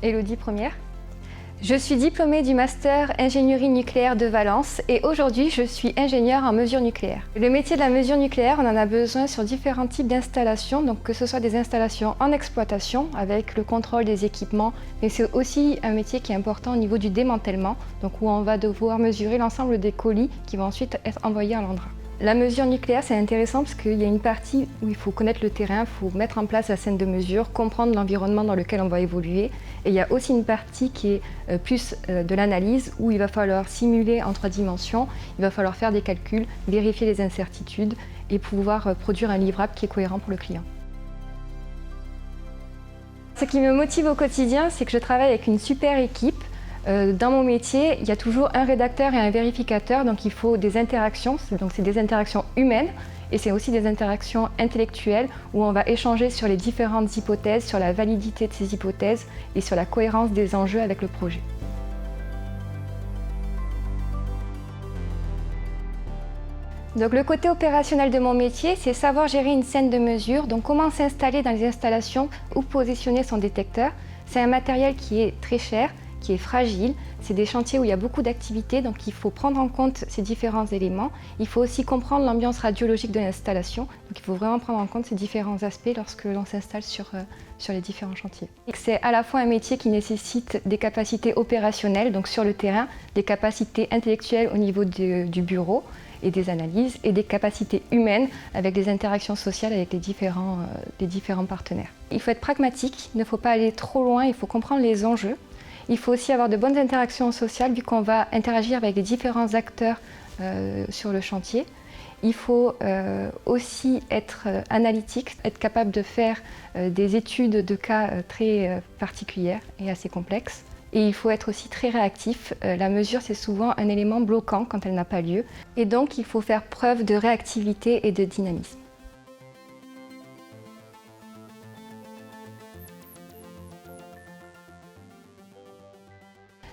Élodie Première. Je suis diplômée du master ingénierie nucléaire de Valence et aujourd'hui je suis ingénieure en mesure nucléaire. Le métier de la mesure nucléaire, on en a besoin sur différents types d'installations, donc que ce soit des installations en exploitation avec le contrôle des équipements, mais c'est aussi un métier qui est important au niveau du démantèlement, donc où on va devoir mesurer l'ensemble des colis qui vont ensuite être envoyés à l'Andra. La mesure nucléaire, c'est intéressant parce qu'il y a une partie où il faut connaître le terrain, il faut mettre en place la scène de mesure, comprendre l'environnement dans lequel on va évoluer. Et il y a aussi une partie qui est plus de l'analyse où il va falloir simuler en 3 dimensions, il va falloir faire des calculs, vérifier les incertitudes et pouvoir produire un livrable qui est cohérent pour le client. Ce qui me motive au quotidien, c'est que je travaille avec une super équipe. Dans mon métier, il y a toujours un rédacteur et un vérificateur, donc il faut des interactions, donc c'est des interactions humaines et c'est aussi des interactions intellectuelles où on va échanger sur les différentes hypothèses, sur la validité de ces hypothèses et sur la cohérence des enjeux avec le projet. Donc le côté opérationnel de mon métier, c'est savoir gérer une scène de mesure, donc comment s'installer dans les installations, où positionner son détecteur. C'est un matériel qui est très cher, qui est fragile. C'est des chantiers où il y a beaucoup d'activités, donc il faut prendre en compte ces différents éléments. Il faut aussi comprendre l'ambiance radiologique de l'installation, donc il faut vraiment prendre en compte ces différents aspects lorsque l'on s'installe sur les différents chantiers. C'est à la fois un métier qui nécessite des capacités opérationnelles, donc sur le terrain, des capacités intellectuelles au niveau du bureau et des analyses, et des capacités humaines avec des interactions sociales avec les différents partenaires. Il faut être pragmatique, il ne faut pas aller trop loin, il faut comprendre les enjeux. Il faut aussi avoir de bonnes interactions sociales vu qu'on va interagir avec les différents acteurs sur le chantier. Il faut aussi être analytique, être capable de faire des études de cas très particulières et assez complexes. Et il faut être aussi très réactif. La mesure, c'est souvent un élément bloquant quand elle n'a pas lieu. Et donc, il faut faire preuve de réactivité et de dynamisme.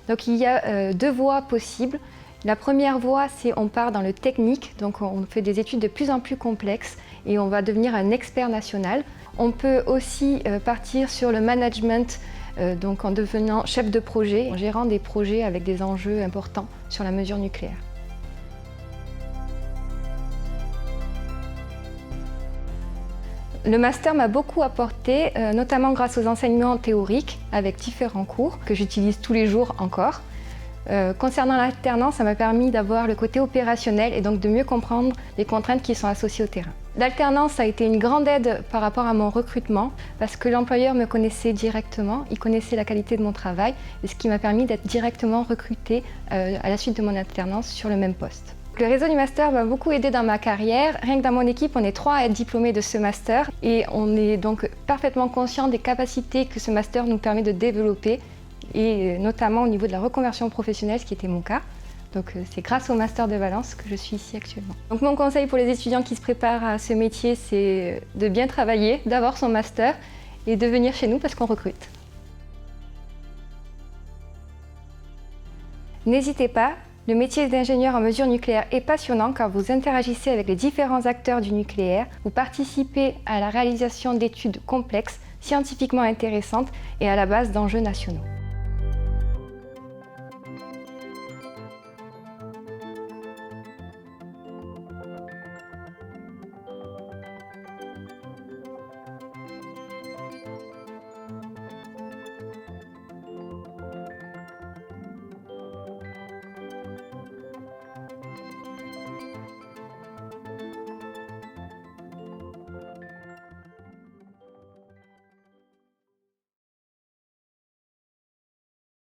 Donc il y a 2 voies possibles. La première voie, c'est on part dans le technique, donc on fait des études de plus en plus complexes et on va devenir un expert national. On peut aussi partir sur le management, donc en devenant chef de projet, en gérant des projets avec des enjeux importants sur la mesure nucléaire. Le master m'a beaucoup apporté, notamment grâce aux enseignements théoriques avec différents cours que j'utilise tous les jours encore. Concernant l'alternance, ça m'a permis d'avoir le côté opérationnel et donc de mieux comprendre les contraintes qui sont associées au terrain. L'alternance a été une grande aide par rapport à mon recrutement parce que l'employeur me connaissait directement, il connaissait la qualité de mon travail et ce qui m'a permis d'être directement recrutée à la suite de mon alternance sur le même poste. Le réseau du master m'a beaucoup aidé dans ma carrière. Rien que dans mon équipe, on est 3 à être diplômés de ce master et on est donc parfaitement conscient des capacités que ce master nous permet de développer et notamment au niveau de la reconversion professionnelle, ce qui était mon cas. Donc c'est grâce au master de Valence que je suis ici actuellement. Donc mon conseil pour les étudiants qui se préparent à ce métier, c'est de bien travailler, d'avoir son master et de venir chez nous parce qu'on recrute. N'hésitez pas. Le métier d'ingénieur en mesure nucléaire est passionnant car vous interagissez avec les différents acteurs du nucléaire, vous participez à la réalisation d'études complexes, scientifiquement intéressantes et à la base d'enjeux nationaux.